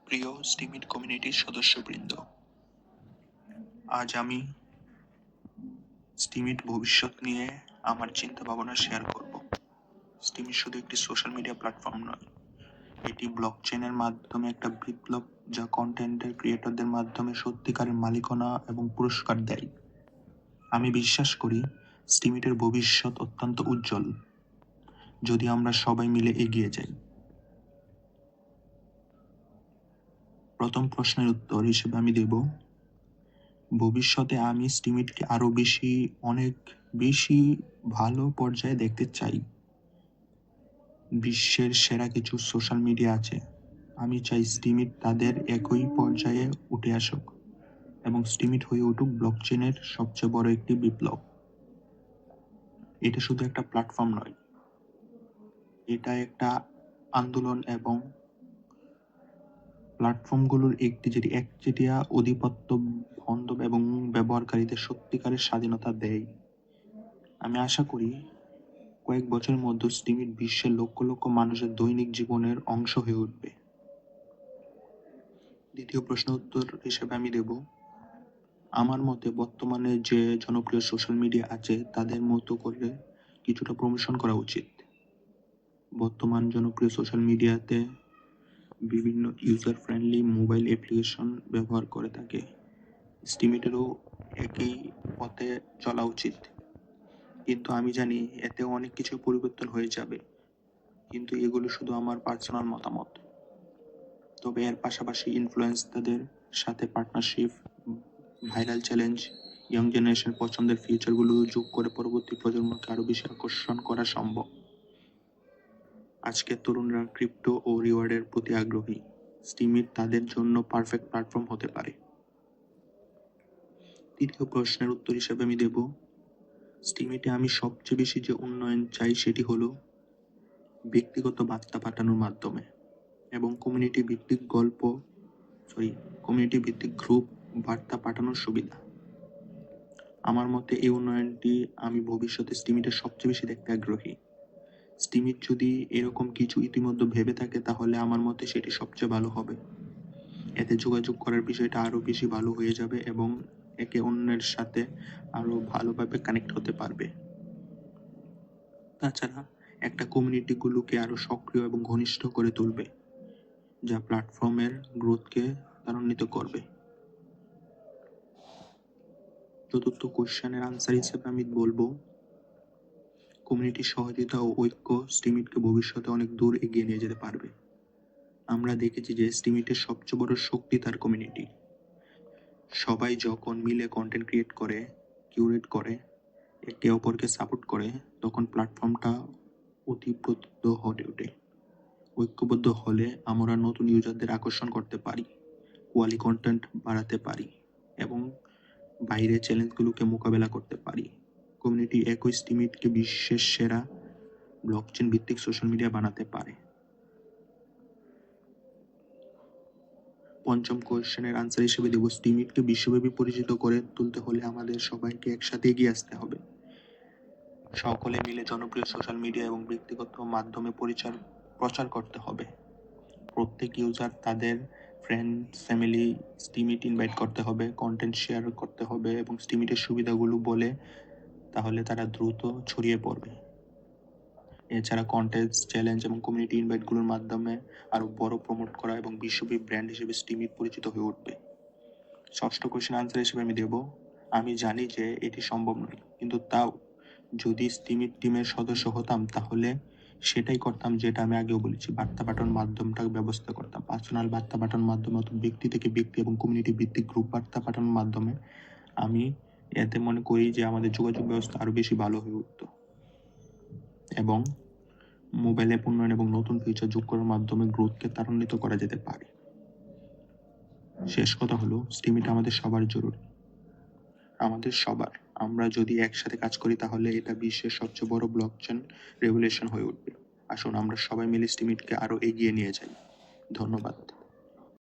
প্রিয় স্টিমিট কমিউনিটির সদস্যবৃন্দ, আজ আমি স্টিমিট ভবিষ্যৎ নিয়ে আমার চিন্তা ভাবনা শেয়ার করব। স্টিমিট শুধু একটি সোশ্যাল মিডিয়া প্ল্যাটফর্ম নয়, এটি ব্লকচেনের মাধ্যমে একটা বিপ্লব যা কন্টেন্টের ক্রিয়েটরদের মাধ্যমে সত্যিকারের মালিকানা এবং পুরস্কার দেয়। আমি বিশ্বাস করি স্টিমিটের ভবিষ্যৎ অত্যন্ত উজ্জ্বল যদি আমরা সবাই মিলে এগিয়ে যাই। প্রথম প্রশ্নের উত্তর হিসেবে আমি দেব, ভবিষ্যতে আমি স্টিমিটকে আরো অনেক বেশি ভালো পর্যায়ে দেখতে চাই। বিশ্বের সেরা কিছু সোশ্যাল মিডিয়া আছে, আমি চাই স্টিমিট তাদের একই পর্যায়ে উঠে আসুক এবং স্টিমিট হয়ে উঠুক ব্লকচেনের সবচেয়ে বড় একটি বিপ্লব। এটা শুধু একটা প্ল্যাটফর্ম নয়, এটা একটা আন্দোলন এবং প্ল্যাটফর্মগুলোর যেটি একচেটিয়া আধিপত্য বন্ধ এবং ব্যবহারকারীদের সত্যিকারের স্বাধীনতা দেয়। আমি আশা করি কয়েক বছরের মধ্যে স্টিমিট বিশ্বের লক্ষ লক্ষ মানুষের দৈনিক জীবনের অংশ হয়ে উঠবে। দ্বিতীয় প্রশ্ন উত্তর হিসেবে আমি দেব, আমার মতে বর্তমানে যে জনপ্রিয় সোশ্যাল মিডিয়া আছে তাদের মতো করে কিছুটা প্রমোশন করা উচিত। বর্তমান জনপ্রিয় সোশ্যাল মিডিয়াতে বিভিন্ন ইউজার ফ্রেন্ডলি মোবাইল অ্যাপ্লিকেশন ব্যবহার করে থাকে। স্টিমিটেরও একই পথে চলা উচিত, কিন্তু আমি জানি এতে অনেক কিছু পরিবর্তন হয়ে যাবে, কিন্তু এগুলো শুধু আমার পার্সোনাল মতামত। তবে এর পাশাপাশি ইনফ্লুয়েন্সারদের সাথে partnership, viral challenge, young generation পছন্দের ফিচারগুলো যোগ করে পরবর্তী প্রজন্মকে আরো বেশি আকর্ষণ করা সম্ভব। আজকের তরুণরা ক্রিপ্টো ও রিওয়ার্ডের প্রতি আগ্রহী, স্টিমিট তাদের জন্য পারফেক্ট প্ল্যাটফর্ম হতে পারে। তৃতীয় প্রশ্নের উত্তর হিসেবে আমি দেব, স্টিমিটে আমি সবচেয়ে বেশি যে উন্নয়ন চাই সেটি হলো ব্যক্তিগত বার্তা পাঠানোর মাধ্যমে এবং কমিউনিটি ভিত্তিক গ্রুপ বার্তা পাঠানোর সুবিধা। আমার মতে এই উন্নয়নটি আমি ভবিষ্যতে স্টিমিটে সবচেয়ে বেশি দেখতে আগ্রহী। স্টিমিট যদি এরকম কিছু ইতিমধ্যে ভেবে থাকে তাহলে আমার মতে সেটি সবচেয়ে ভালো হবে। এতে যোগাযোগ করার বিষয়টা আরো বেশি ভালো হয়ে যাবে এবং একে অন্যের সাথে আরো ভালোভাবে কানেক্ট হতে পারবে। তাছাড়া একটা কমিউনিটিগুলোকে আরো সক্রিয় এবং ঘনিষ্ঠ করে তুলবে, যা প্ল্যাটফর্মের গ্রোথকে ত্বরান্বিত করবে। চতুর্থ কোশ্চেনের আনসার হিসেবে আমি বলবো, কমিউনিটির সহযোগিতা ও ঐক্য স্টিমিটকে ভবিষ্যতে অনেক দূর এগিয়ে নিয়ে যেতে পারবে। আমরা দেখেছি যে স্টিমিটের সবচেয়ে বড় শক্তি তার কমিউনিটি। সবাই যখন মিলে কন্টেন্ট ক্রিয়েট করে, কিউরেট করে, একে অপরকে সাপোর্ট করে, তখন প্ল্যাটফর্মটা অতিপ্রত হয়ে ওঠে। ঐক্যবদ্ধ হলে আমরা নতুন ইউজারদের আকর্ষণ করতে পারি, কোয়ালিটি কন্টেন্ট বাড়াতে পারি এবং বাইরের চ্যালেঞ্জগুলোকে মোকাবেলা করতে পারি। কমিউনিটি একই স্টিমিটকে বিশ্বের সেরা ব্লকচেন ভিত্তিক সোশ্যাল মিডিয়া বানাতে পারে। পঞ্চম কোয়েশ্চেনের আনসার হিসেবে দেব, স্টিমিটকে বিশ্বব্যাপী পরিচিত করে তুলতে হলে আমাদের সবাইকে একসাথে এগিয়ে আসতে হবে। সকলে মিলে জনপ্রিয় সোশ্যাল মিডিয়া এবং ব্যক্তিগত মাধ্যমে প্রচার করতে হবে। প্রত্যেক ইউজার তাদের ফ্রেন্ডস, ফ্যামিলি স্টিমিট ইনভাইট করতে হবে, কন্টেন্ট শেয়ার করতে হবে এবং স্টিমিটের সুবিধাগুলো বলে, তাহলে তারা দ্রুত ছড়িয়ে পড়বে। এছাড়া কন্টেস্ট, চ্যালেঞ্জ এবং কমিউনিটি ইনভাইটগুলোর মাধ্যমে আরো বড় প্রমোট করা এবং বিশ্বব্যাপী ব্র্যান্ড হিসেবে স্টিমিট পরিচিত হয়ে উঠবে। ষষ্ঠ কোশ্চেন আনসার হিসেবে আমি দেব, আমি জানি যে এটি সম্ভব নয়, কিন্তু তাও যদি স্টিমিট টিমের সদস্য হতাম তাহলে সেটাই করতাম যেটা আমি আগেও বলেছি, বার্তা পাঠানোর মাধ্যমটা ব্যবস্থা করতাম। পার্সোনাল বার্তা পাঠানোর মাধ্যমে, ব্যক্তি থেকে ব্যক্তি এবং কমিউনিটি ভিত্তিক গ্রুপ বার্তা পাঠানোর মাধ্যমে আমি এতে মনে করি যে আমাদের যোগাযোগ ব্যবস্থা আরো বেশি ভালো হয়ে উঠত এবং মোবাইল অ্যাপ উন্নয়ন এবং নতুন ফিচার যোগ করার মাধ্যমে গ্রোথকে ত্বরান্বিত করা যেতে পারে। শেষ কথা হলো, স্টিমিট আমাদের সবার জরুরি, আমাদের সবার। আমরা যদি একসাথে কাজ করি তাহলে এটা বিশ্বের সবচেয়ে বড় ব্লকচেন রেভলিউশন হয়ে উঠবে। আসুন আমরা সবাই মিলে স্টিমিটকে আরো এগিয়ে নিয়ে যাই। ধন্যবাদ।